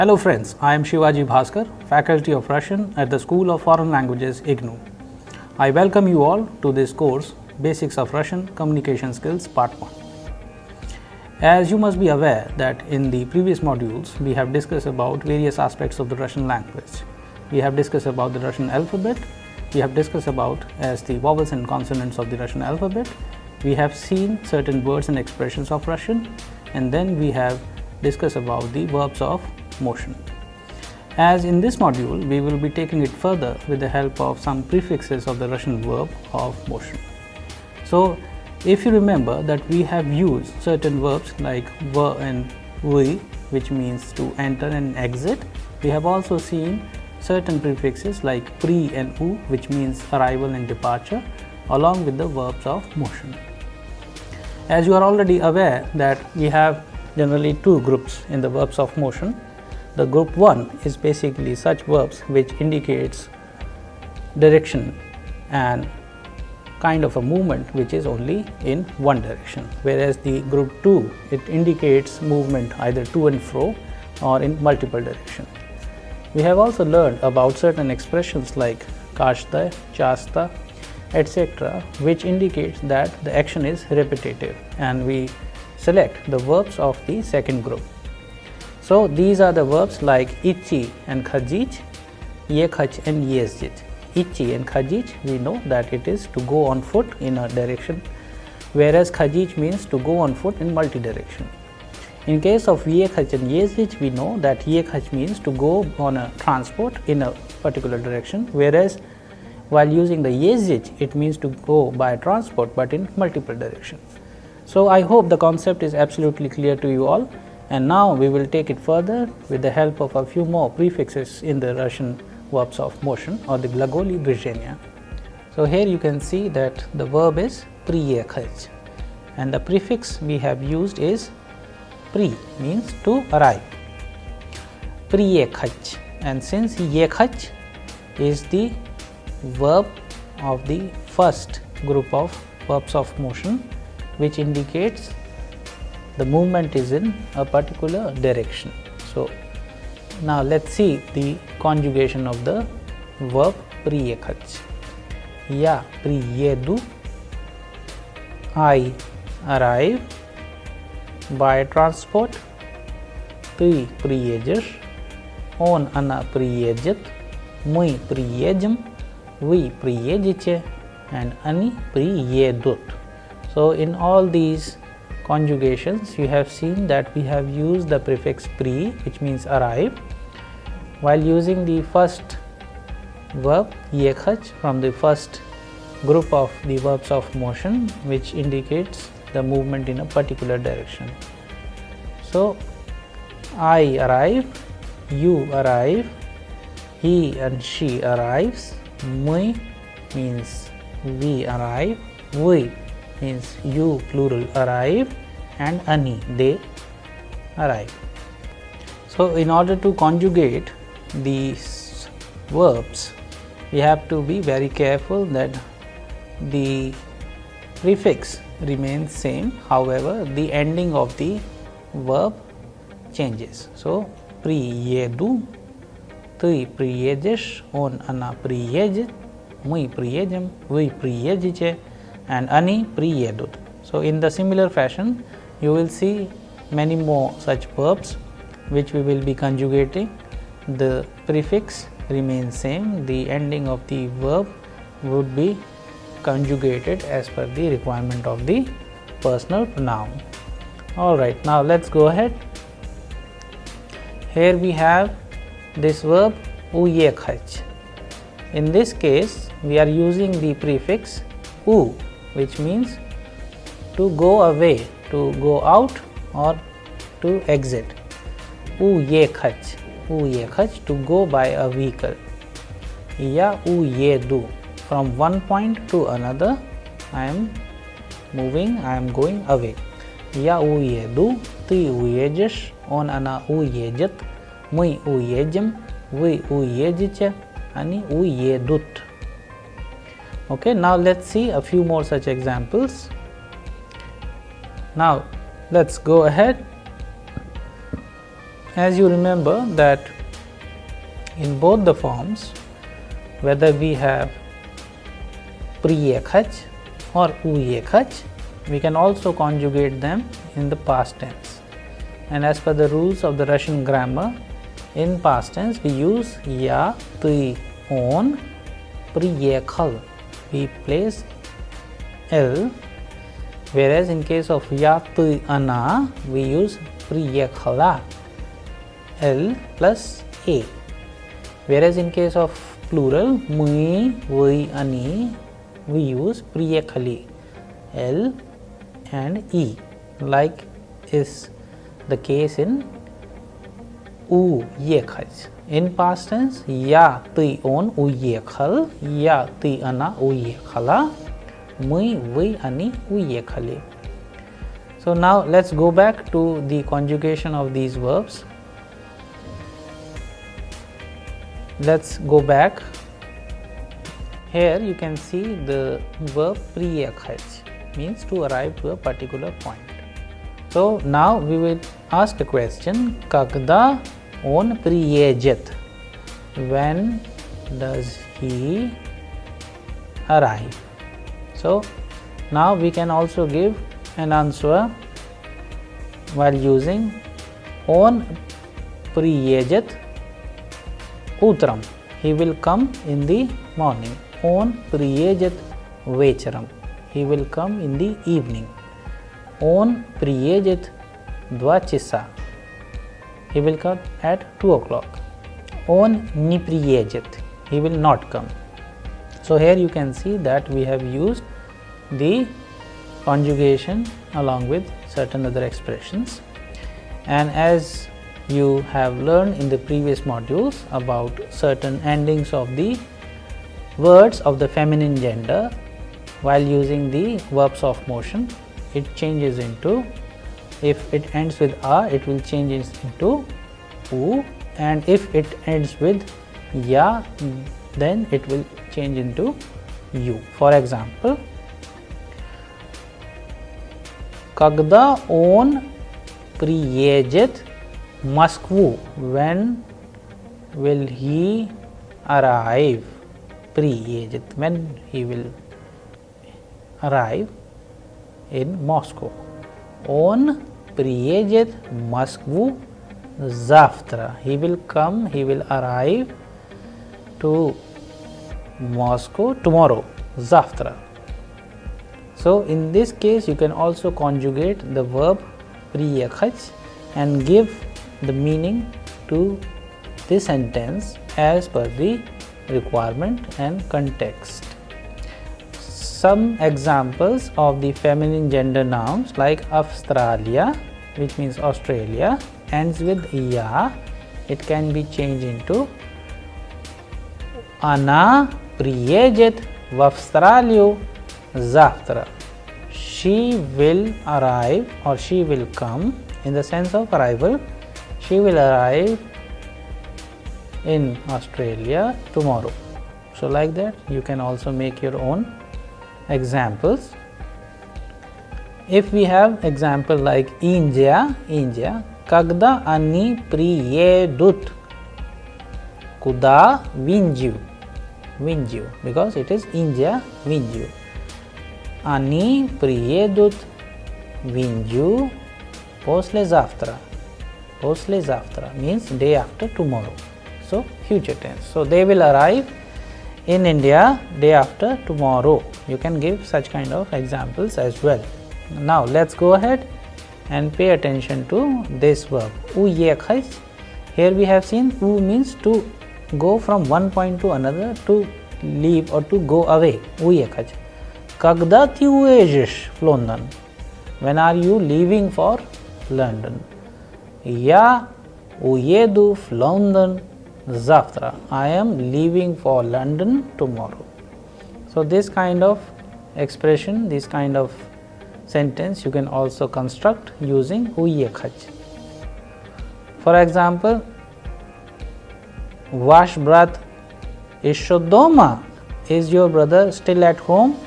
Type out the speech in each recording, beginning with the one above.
Hello friends, I am Shivaji Bhaskar, Faculty of Russian at the School of Foreign Languages, IGNOU. I welcome you all to this course, Basics of Russian Communication Skills Part 1. As you must be aware that in the previous modules, we have discussed about various aspects of the Russian language. We have discussed about the Russian alphabet, we have discussed about as the vowels and consonants of the Russian alphabet, we have seen certain words and expressions of Russian, and then we have discussed about the verbs of motion. As in this module, we will be taking it further with the help of some prefixes of the Russian verb of motion. So, if you remember that we have used certain verbs like ver and vi, which means to enter and exit, we have also seen certain prefixes like pre and u, which means arrival and departure, along with the verbs of motion. As you are already aware that we have generally two groups in the verbs of motion. The group 1 is basically such verbs which indicates direction and kind of a movement which is only in one direction, whereas the group 2, it indicates movement either to and fro or in multiple directions. We have also learned about certain expressions like kashta, chasta, etc., which indicates that the action is repetitive, and we select the verbs of the second group. So, these are the verbs like ichi and khajich, yekhach and yezdich. Ichi and khajich, we know that it is to go on foot in a direction, whereas khajich means to go on foot in multi-direction. In case of yekhach and yezdich, we know that yekhach means to go on a transport in a particular direction, whereas while using the yezdich, it means to go by transport but in multiple directions. So, I hope the concept is absolutely clear to you all. And now we will take it further with the help of a few more prefixes in the Russian verbs of motion or the glagoli движения. So, here you can see that the verb is приехать, and the prefix we have used is pri, means to arrive. Приехать, and since ехать is the verb of the first group of verbs of motion, which indicates the movement is in a particular direction. So, now let us see the conjugation of the verb приехать. Я приеду, I arrive by transport, ты приедешь, он, она приедет, мы приедем, вы приедете, and они приедут. So, in all these conjugations, you have seen that we have used the prefix pre, which means arrive, while using the first verb yekhach from the first group of the verbs of motion, which indicates the movement in a particular direction. So, I arrive, you arrive, he and she arrives, мы means we arrive, вы means you plural arrive, and ani, they arrive. So, in order to conjugate these verbs, we have to be very careful that the prefix remains same, however, the ending of the verb changes. So, приеду, ты приедешь, он, она приедет, мы приедем, вы приедете, and ani приедут. So, in the similar fashion, you will see many more such verbs which we will be conjugating. The prefix remains same, the ending of the verb would be conjugated as per the requirement of the personal pronoun. Alright, now let us go ahead. Here we have this verb уехать. In this case, we are using the prefix u, which means to go away, to go out or to exit. Уехать, уехать, to go by a vehicle. Я уеду, from one point to another, I am moving, I am going away. Я уеду, ты уедешь, он, она уедет, мы уедем, вы уедете, они уедут. Okay, now let's see a few more such examples. Now let's go ahead as you remember that in both the forms, whether we have pre-ekhach or u-ekhach, we can also conjugate them in the past tense. And as per the rules of the Russian grammar, in past tense we use ya, ty, on, priyekhal. We place l, whereas in case of ya, ty, ana, we use priyekhala, l plus a. Whereas in case of plural, mui, voi, ani, we use priyekhali, l and e, like is the case in u-ekhach. In past tense, ya, ty, on, u-ekhal, ya, ty, ana, u-ekhala, mui, voi, ani, u-ekhali. So now let's go back to the conjugation of these verbs. Let's go back. Here you can see the verb pre-ekhach, means to arrive to a particular point. So now we will ask a question, Kagda on priyejet, when does he arrive? So now we can also give an answer while using on priyejet utram, he will come in the morning. On priyejet vecharam, he will come in the evening. On priyejet dvachisa, he will come at 2 o'clock. On nipriyejet, he will not come. So here you can see that we have used the conjugation along with certain other expressions. And as you have learned in the previous modules about certain endings of the words of the feminine gender, while using the verbs of motion, it changes into, if it ends with a, it will change into u, and if it ends with ya, then it will change into u. For example, Kagda on priyejet Moskvu, when will he arrive? Priyejet, when he will arrive in Moscow. On priyejet Moskvu zavtra, he will come, he will arrive to Moscow tomorrow, zavtra. So in this case you can also conjugate the verb priyekhach and give the meaning to the sentence as per the requirement and context. Some examples of the feminine gender nouns like Australia, which means Australia, ends with ya. It can be changed into Ana priyejet v Australiu zavtra. She will arrive or she will come, in the sense of arrival. She will arrive in Australia tomorrow. So like that you can also make your own examples. If we have example like India, Kagda ani priyedut, kuda vinju, because it is India vinju. Ani priyedut vinju posle zavtra. Posle zavtra means day after tomorrow. So future tense. So they will arrive in India day after tomorrow. You can give such kind of examples as well. Now let's go ahead and pay attention to this verb u-ekhach. Here we have seen u means to go from one point to another, to leave or to go away. U-ekhach. Kagda ti ujesh v London, when are you leaving for London? Ya ujedu v London zavtra, I am leaving for London tomorrow. So this kind of expression, this kind of sentence you can also construct using u-ekhach. For example, Vash brat ishodoma, is your brother still at home?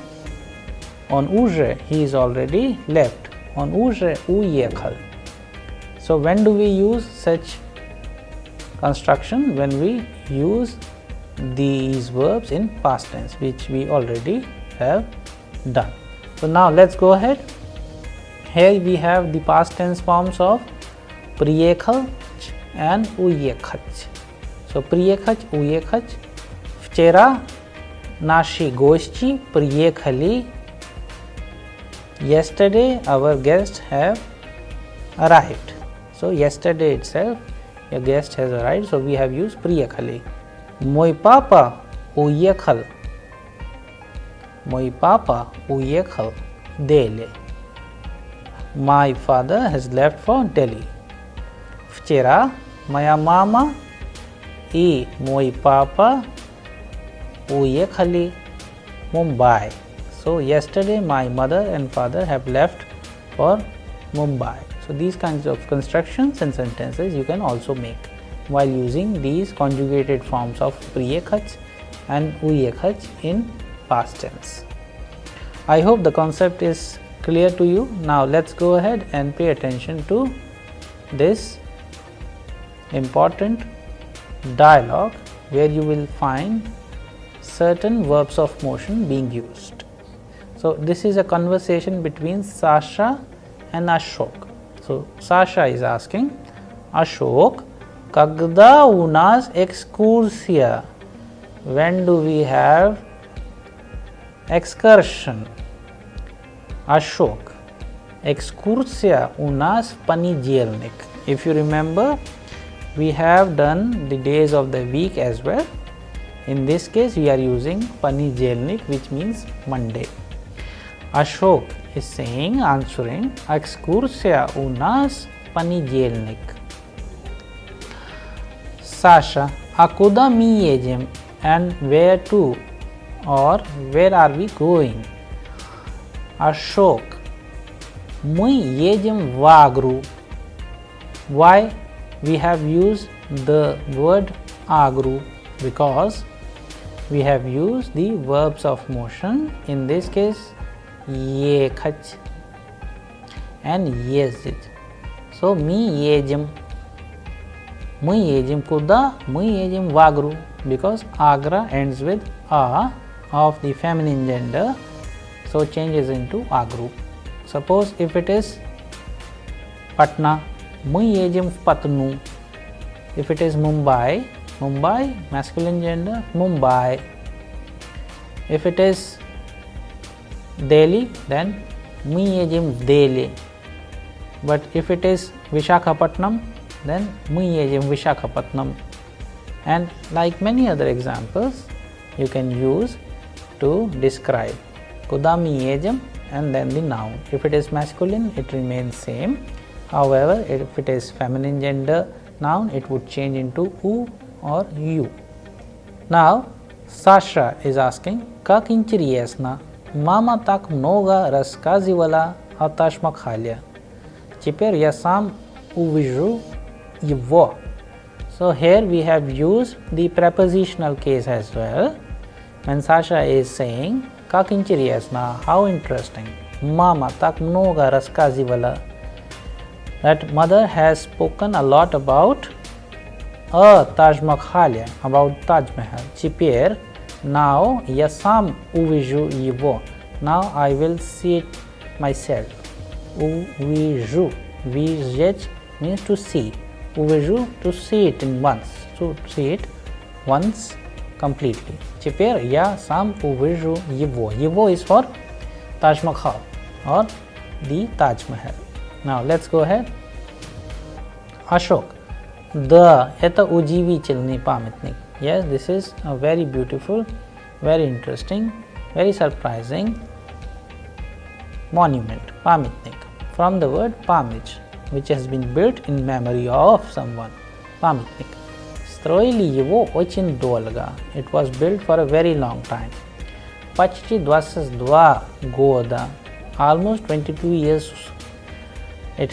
On uje, he is already left. On uje u-ekhal. So when do we use such construction when we use these verbs in past tense, which we already have done. So now let's go ahead. Here we have the past tense forms of приехал and уехать. So приехать, уехать. Вчера наши гости приехали. Yesterday our guests have arrived. So yesterday itself a guest has arrived, so we have used приехали. Мой папа уехал. Мой папа уехал в Дели. My father has left for Delhi. Вчера моя мама и мой папа уехали в Mumbai. So yesterday my mother and father have left for Mumbai. So these kinds of constructions and sentences you can also make while using these conjugated forms of приехать and уехать in past tense. I hope the concept is clear to you. Now let's go ahead and pay attention to this important dialogue where you will find certain verbs of motion being used. So this is a conversation between Sasha and Ashok. So Sasha is asking, Ashok, когда у нас экскурсия? When do we have excursion? Ashok, экскурсия у нас в понедельник. If you remember, we have done the days of the week as well. In this case, we are using понедельник, which means Monday. Ashok is saying, answering, экскурсия у нас в понедельник. Sasha, а куда мы едем? And where to? Or where are we going? Ashok, мы едем в Агру. Why we have used the word Agru? Because we have used the verbs of motion, in this case ехать and ездить. So мы едем. Мы едем куда? Мы едем в Агру, because Agra ends with a of the feminine gender, so changes into Agru. Suppose if it is Patna, мы едем в Патну. If it is Mumbai, Mumbai masculine gender, Mumbai. If it is Delhi, then мы едем в Delhi. But if it is Vishakhapatnam, then мы едем в Vishakhapatnam. And like many other examples you can use to describe. Куда мы едем and then the noun. If it is masculine, it remains same. However, if it is feminine gender noun, it would change into u or you. Now Sasha is asking, как интересно, мама так много рассказывала о Тадж-Махале. Теперь я сам увижу его. So here we have used the prepositional case as well. When Sasha is saying, как интересно, how interesting, мама так много рассказывала, that mother has spoken a lot about Taj-Mahal, about Taj Mahal. Теперь, now я сам увижу его. Now I will see it myself. Увижу. Видеть means to see. Увижу, to see it in once. To see it once completely. Теперь я сам увижу его. Его is for Taj Mahal or the Taj Mahal. Now let's go ahead. Ashok. Да, это удивительный памятник. Yes, this is a very beautiful, very interesting, very surprising monument, памятник, from the word память, which has been built in memory of someone, памятник. Строили его очень долго. It was built for a very long time. Почти 22 года. Almost 22 years it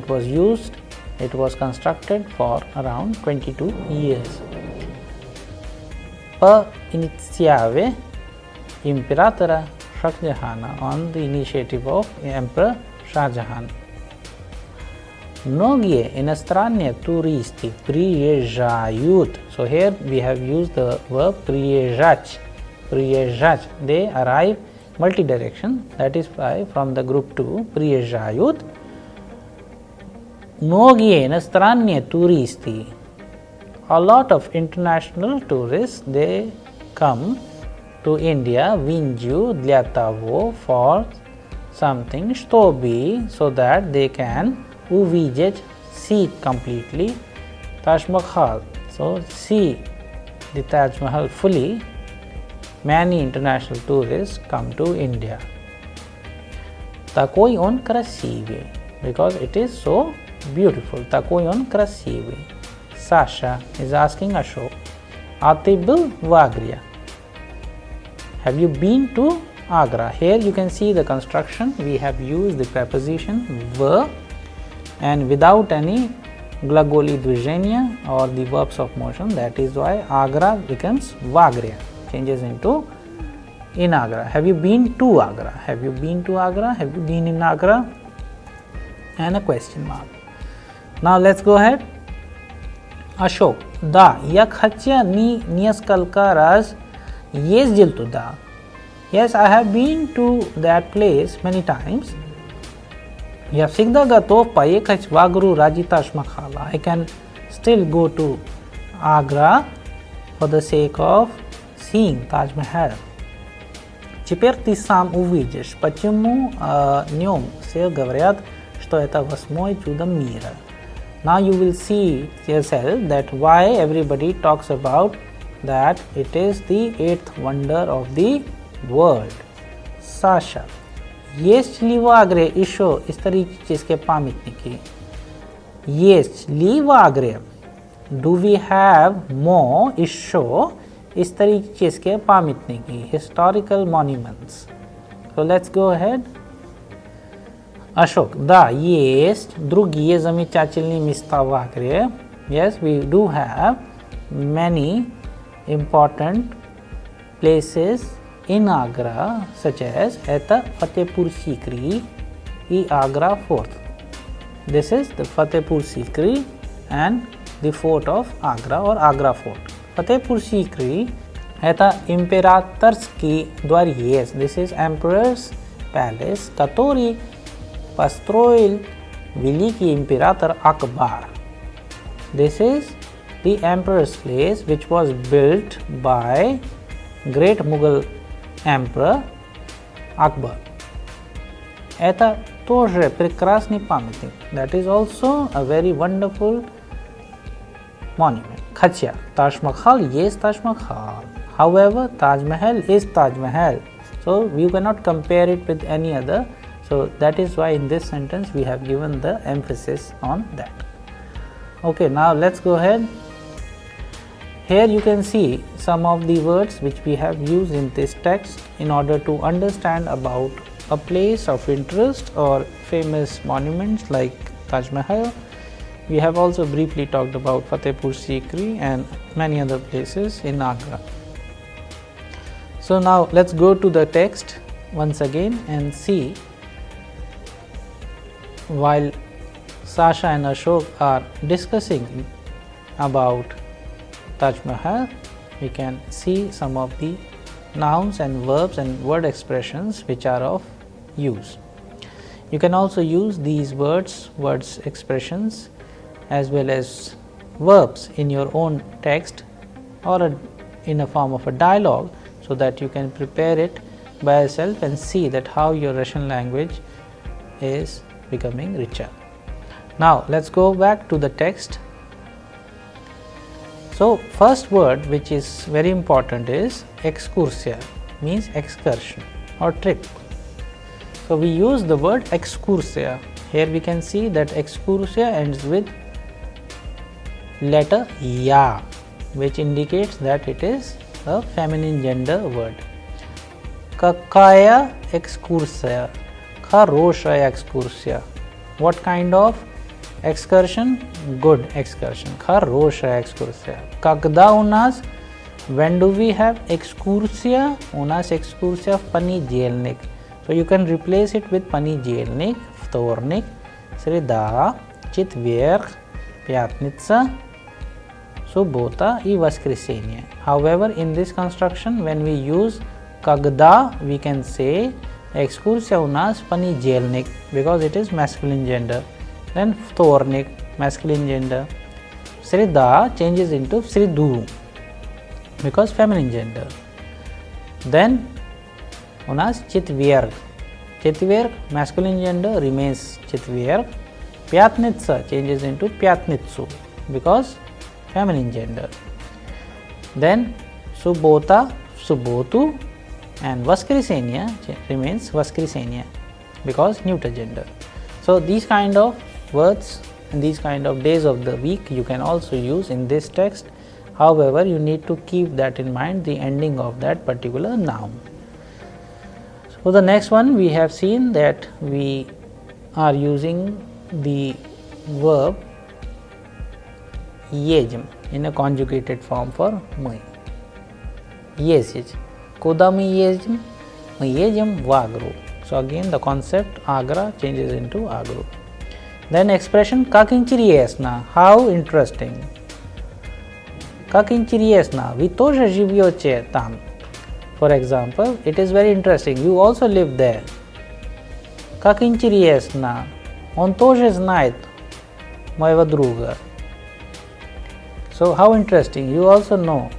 was used, it was constructed for around 22 years. По инициативе императора Шахджахана, on the initiative of Emperor Shah Jahan. Многие иностранные туристы приезжают. So here we have used the verb приезжать. Приезжать. They arrive multi-direction. That is why from the group 2 приезжают. Многие иностранные туристы. A lot of international tourists, they come to India, Vinju, для того, for something, чтобы, so that they can увидеть, see completely Taj Mahal. So, see the Taj Mahal fully. Many international tourists come to India. Такой он красивый, because it is so beautiful. Такой он красивый. Sasha is asking Ashok, а ты был в Агре? Have you been to Agra? Here you can see the construction. We have used the preposition в and without any gлаголи движения or the verbs of motion. That is why Agra becomes Vagria, changes into in Agra. Have you been to Agra? Have you been to Agra? Have you been in Agra? And a question mark. Now let's go ahead. Ashok, да, я хотя несколько раз ездил туда. Yes, I have been to that place many times. Я всегда готов поехать в Агру ради Тадж-Махала. I can still go to Agra for the sake of seeing Taj Mahal. Теперь ты сам увидишь, почему о нем все говорят, что это восьмое чудо мира. Now you will see yourself that why everybody talks about that it is the eighth wonder of the world. Sasha. Есть ли в Агре еще исторические памятники? Есть ли в Агре? Do we have more еще исторические памятники, historical monuments? So let's go ahead. Ashok, да, есть другие замечательные места в Агре. Yes, we do have many important places in Agra, such as это Fatehpur Sikri и Agra Fort. This is the Fatehpur Sikri and the fort of Agra or Agra Fort. Fatehpur Sikri это императорский дворец. This is Emperor's Palace, который построил великий император Akbar. This is the emperor's place which was built by great Mughal emperor Akbar. Это тоже прекрасный памятник. That is also a very wonderful monument. Хотя Taj Mahal есть Taj Mahal. However, Taj Mahal is Taj Mahal. So you cannot compare it with any other. So that is why in this sentence we have given the emphasis on that. Okay, now let's go ahead. Here you can see some of the words which we have used in this text in order to understand about a place of interest or famous monuments like Taj Mahal. We have also briefly talked about Fatehpur Sikri and many other places in Agra. So now let's go to the text once again and see. While Sasha and Ashok are discussing about Taj Mahal, we can see some of the nouns and verbs and word expressions which are of use. You can also use these words, expressions as well as verbs in your own text or in a form of a dialogue, so that you can prepare it by yourself and see that how your Russian language is becoming richer. Now let's go back to the text. So first word which is very important is excursia, means excursion or trip. So we use the word excursia. Here we can see that excursia ends with letter ya, which indicates that it is a feminine gender word. Какая экскурсия? Хорошая экскурсия. What kind of excursion? Good excursion. Хорошая экскурсия. Когда у нас? When do we have экскурсия? У нас экскурсия в понедельник. So you can replace it with понедельник, вторник, среда, четверг, пятница, суббота и воскресенье. However, in this construction, when we use когда, we can say экскурсия у нас в понедельник, because it is masculine gender. Then вторник, masculine gender. Среда changes into в среду, because feminine gender. Then у нас четверг. Четверг, masculine gender, remains четверг. Пятница changes into пятницу, because feminine gender. Then суббота, субботу, and воскресенье remains воскресенье, because neuter gender. So these kind of words and these kind of days of the week you can also use in this text. However, you need to keep that in mind, the ending of that particular noun. So the next one, we have seen that we are using the verb ежем in a conjugated form for мы. Ездить. Куда мы ездим? Мы едем в Агру. So again the concept Agra changes into Agru. Then expression как интересно, how interesting. Как интересно, вы тоже живете там. For example, it is very interesting, you also live there. Как интересно, он тоже знает моего друга. So how interesting, you also know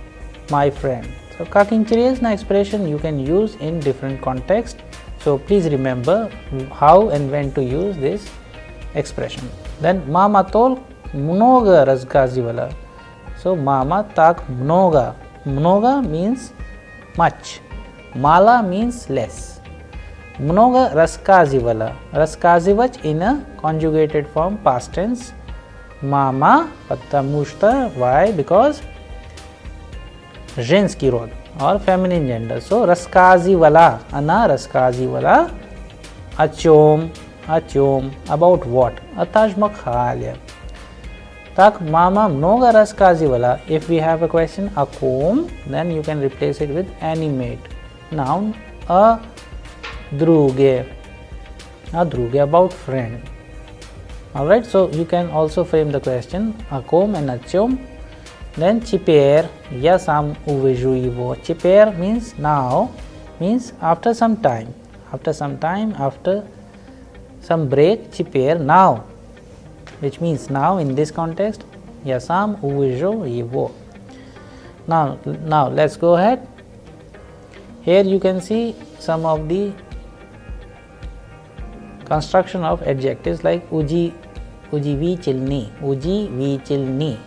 my friend. So как интересно expression you can use in different contexts. So please remember how and when to use this expression. Then мама так много рассказывала. So mama так много. Много means much. Мало means less. Много рассказывала. Рассказывать in a conjugated form, past tense. Мама, потому что, why? Because женский род or feminine gender. So рассказывала, она рассказывала о чем, about what? О Тадж-Махале. Так, мама много рассказывала. If we have a question, о ком, then you can replace it with animate noun, о друге, about friend. Alright, so you can also frame the question о ком and о чем. Then теперь я сам увижу его. Теперь means now, means after some time, after some break. Теперь now, which means now in this context, я сам увижу его. Now let's go ahead. Here you can see some of the construction of adjectives like удивительный, удивительный.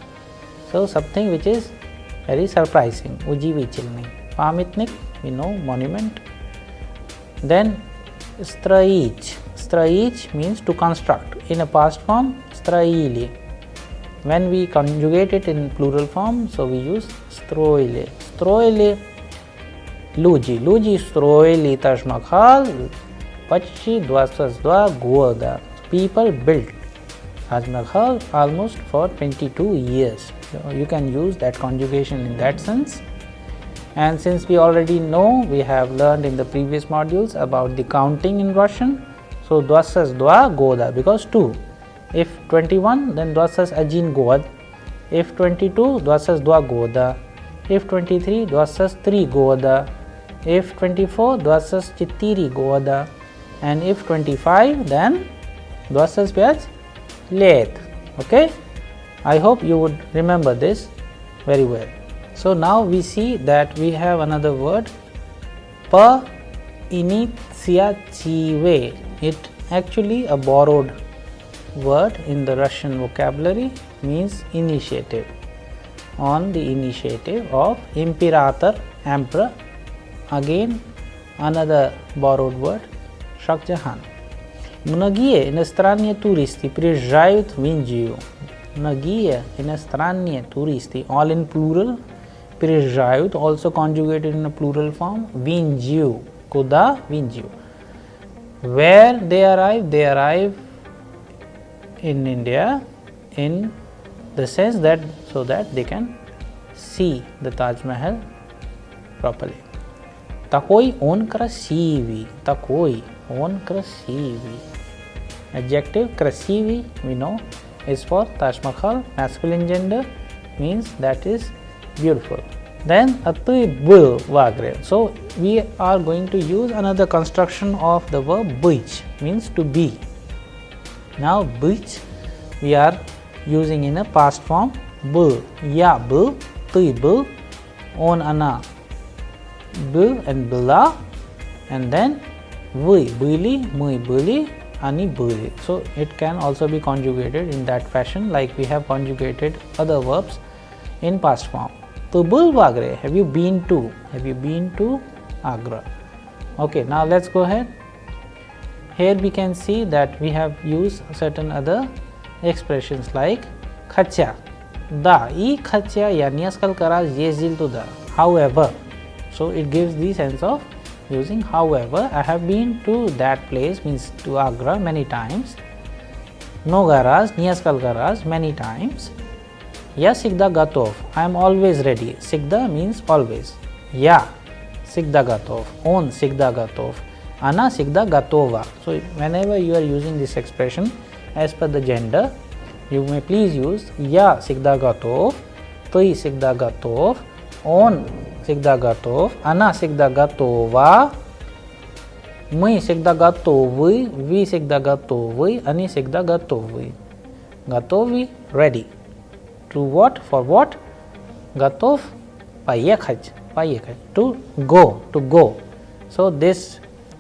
So something which is very surprising, удивительный. Памятник, we know, monument. Then строить. Строить means to construct. In a past form, строили. When we conjugate it in plural form, so we use строили. Строили люди. Люди строили Тадж-Махал почти 22 года. People built Taj-Mahal almost for 22 years. So you can use that conjugation in that sense. And since we already know, we have learned in the previous modules about the counting in Russian. So 22 года, because 2. If 21, then 21 год. If 22, 22 года. If 23, 23 года. If 24, 24 года. And if 25, then 25 late. Okay, I hope you would remember this very well. So now we see that we have another word, по инициативе. It actually a borrowed word in the Russian vocabulary, means initiative, on the initiative of imperator, emperor. Again another borrowed word, Shah Jahan. Многие иностранные туристы приезжают в Индию. Многие иностранные туристы, all in plural, приезжают, also conjugated in a plural form, в Индию. Куда? В Индию. Where they arrive? They arrive in India in the sense that so that they can see the Taj Mahal properly. Такой он красивый. Такой он красивый. Adjective красивый, we know. is for Taj Mahal, masculine gender, means that is beautiful. Then atibul vagre. So we are going to use another construction of the verb być, means to be. Now być we are using in a past form, bul, ya bul, tui bul, on ana bul and bula, and then vui buli, mui buli, ani buli. So it can also be conjugated in that fashion, like we have conjugated other verbs in past form. To bul vagre, have you been to? Have you been to Agra? Okay, now let's go ahead. Here we can see that we have used certain other expressions like khacha, da, I khacha ya niaskal karaz yezdil to da. However, so it gives the sense of using however. I have been to that place, means to Agra, many times. No garaz, niaskal garaz, many times. Ya sigda gatov, I am always ready. Sigda means always. Ya sigda gatov, on sigda gatov, ana sigda gatova. So whenever you are using this expression as per the gender, you may please use ya sigda gatov, tui sigda gatov, on sigda gatov, ana sigda gatova, мы sigda gatovы, ви sigda gatovы, они sigda gatovы. Готовы, ready. To what? For what? Готов, поехать, поехать. To go, to go. So this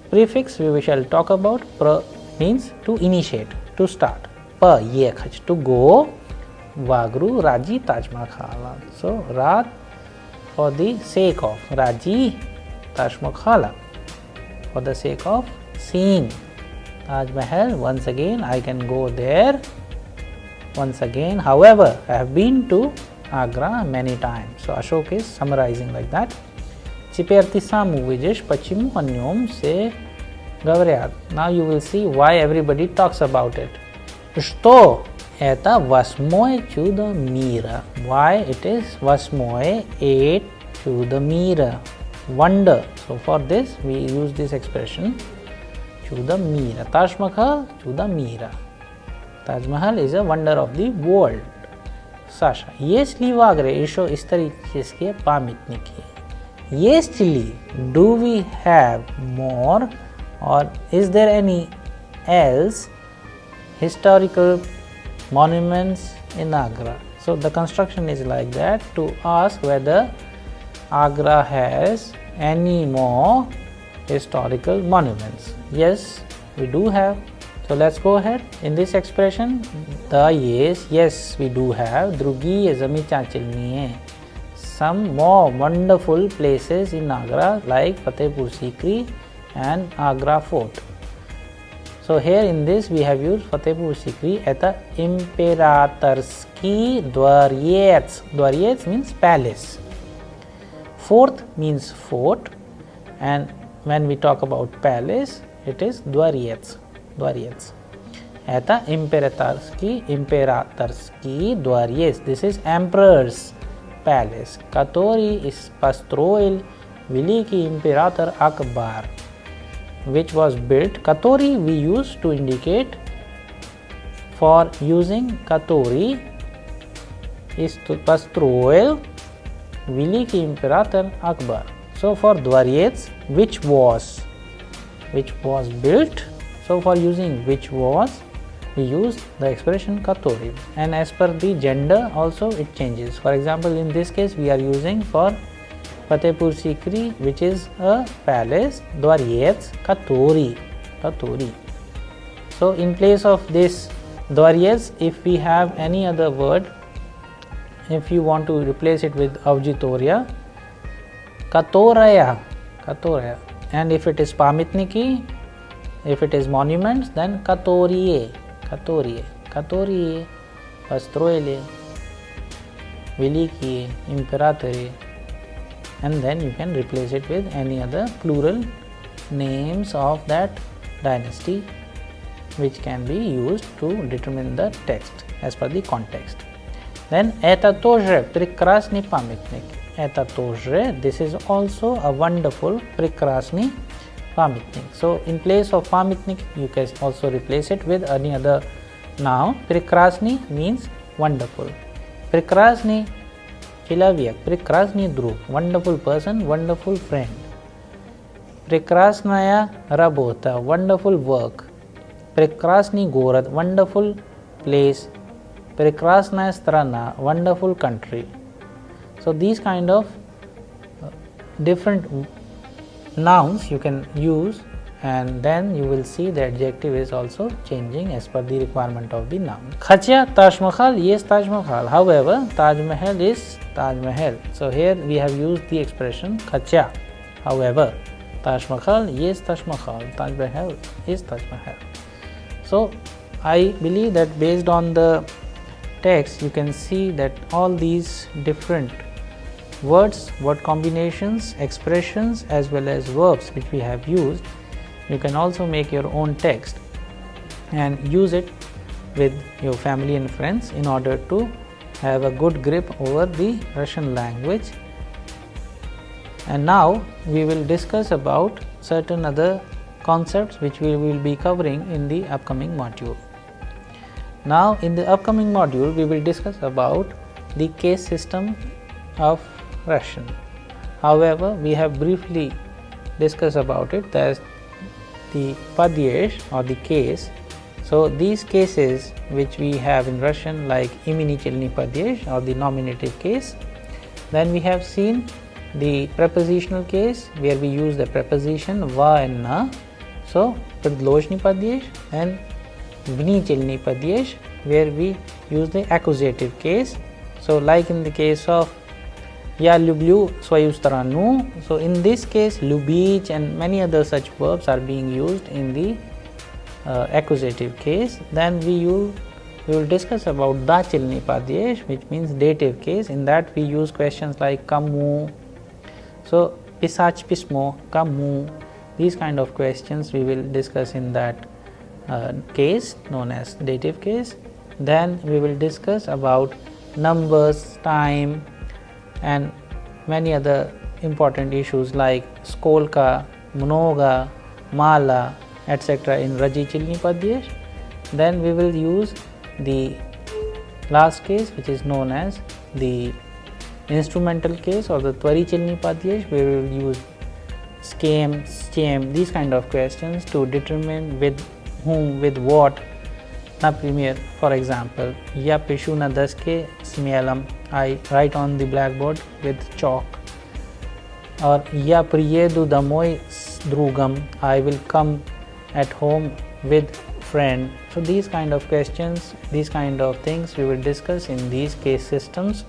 prefix we shall talk about. Pra means to initiate, to start. Поехать, to go. Vagru, Raji, Taj Mahal. So Raj for the sake of, Raji, Taj Mahal. For the sake of seeing Taj Mahal, once again I can go there. Once again, however, I have been to Agra many times. So Ashok is summarizing like that. Теперь саму видишь, почему о нем все говорят. Now you will see why everybody talks about it. Что это восьмое чудо мира? Why it is восьмое, 8 чудо мира? Wonder. So for this we use this expression, чудо мира. Taj Mahal, чудо мира. Taj Mahal is a wonder of the world. Sasha, есть ли в Агре еще исторические памятники? Есть ли? Do we have more, or is there any else historical monuments in Agra? So the construction is like that, to ask whether Agra has any more historical monuments. Yes, we do have. So let's go ahead. In this expression, the yes we do have. Drugi zamichanchilni. Some more wonderful places in Agra like Fatehpur Sikri and Agra Fort. So here in this we have used Fatehpur Sikri. Это Imperatorski dvoryets. Dvoryets means palace. Fort means fort, and when we talk about palace, it is dvoryets. Dvoryets. Это Imperatorski dvoryets. This is emperor's palace, который построил великий император Akbar, which was built. Который we use to indicate for using который is to построил великий император Akbar. So for dvoryets, which was built. So for using which was, we use the expression который, and as per the gender also it changes. For example, in this case we are using for Fatehpur Sikri, which is a palace, dvoryets который. So in place of this dvoryets, if we have any other word, if you want to replace it with auditoria, которая. And if it is pamitniki, if it is monuments, then которые, построили, великие, императоры, and then you can replace it with any other plural names of that dynasty, which can be used to determine the text as per the context. Then это тоже прекрасный памятник. Это тоже, this is also a wonderful, прекрасный pamitnik. So in place of pamitnik, you can also replace it with any other Now, prekrasny means wonderful. Prekrasny человек, прекрасный друг, wonderful person, wonderful friend. Прекрасная работа, wonderful work. Прекрасный город, wonderful place. Прекрасная страна, wonderful country. So these kind of different nouns you can use, and then you will see the adjective is also changing as per the requirement of the noun. Khacha Taj Mahal, yes Taj Mahal. However, Taj Mahal is Taj Mahal. So here we have used the expression khacha. However, Taj Mahal, yes Taj Mahal. Taj Mahal is Taj Mahal. So I believe that based on the text you can see that all these different words, word combinations, expressions as well as verbs which we have used, you can also make your own text and use it with your family and friends in order to have a good grip over the Russian language. And now we will discuss about certain other concepts which we will be covering in the upcoming module. Now in the upcoming module we will discuss about the case system of Russian. However, we have briefly discussed about it, as the padyesh or the case. So these cases which we have in Russian, like imenitelny padyesh or the nominative case. Then we have seen the prepositional case where we use the preposition va and na. So предложный padyesh, and винительный padyesh where we use the accusative case. So like in the case of Я люблю свою страну. So in this case, любить and many other such verbs are being used in the accusative case. Then we will discuss about дательный падеж, which means dative case. In that we use questions like кому. So писать письмо, кому. These kind of questions we will discuss in that case known as dative case. Then we will discuss about numbers, time, and many other important issues like skolka, mnoga, mala, etc. in Rajichelny Padyesh. Then we will use the last case which is known as the instrumental case or the Tvarichelny Padyesh, where we will use scam, schem, these kind of questions to determine with whom, with what. Например, for example, я пишу на доске с мелом, I write on the blackboard with chalk. Or я приеду домой с другом, I will come at home with friend. So these kind of questions, these kind of things we will discuss in these case systems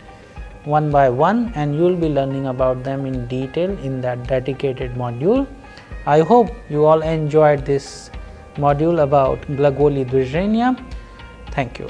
one by one, and you will be learning about them in detail in that dedicated module. I hope you all enjoyed this module about глаголи движения. Thank you.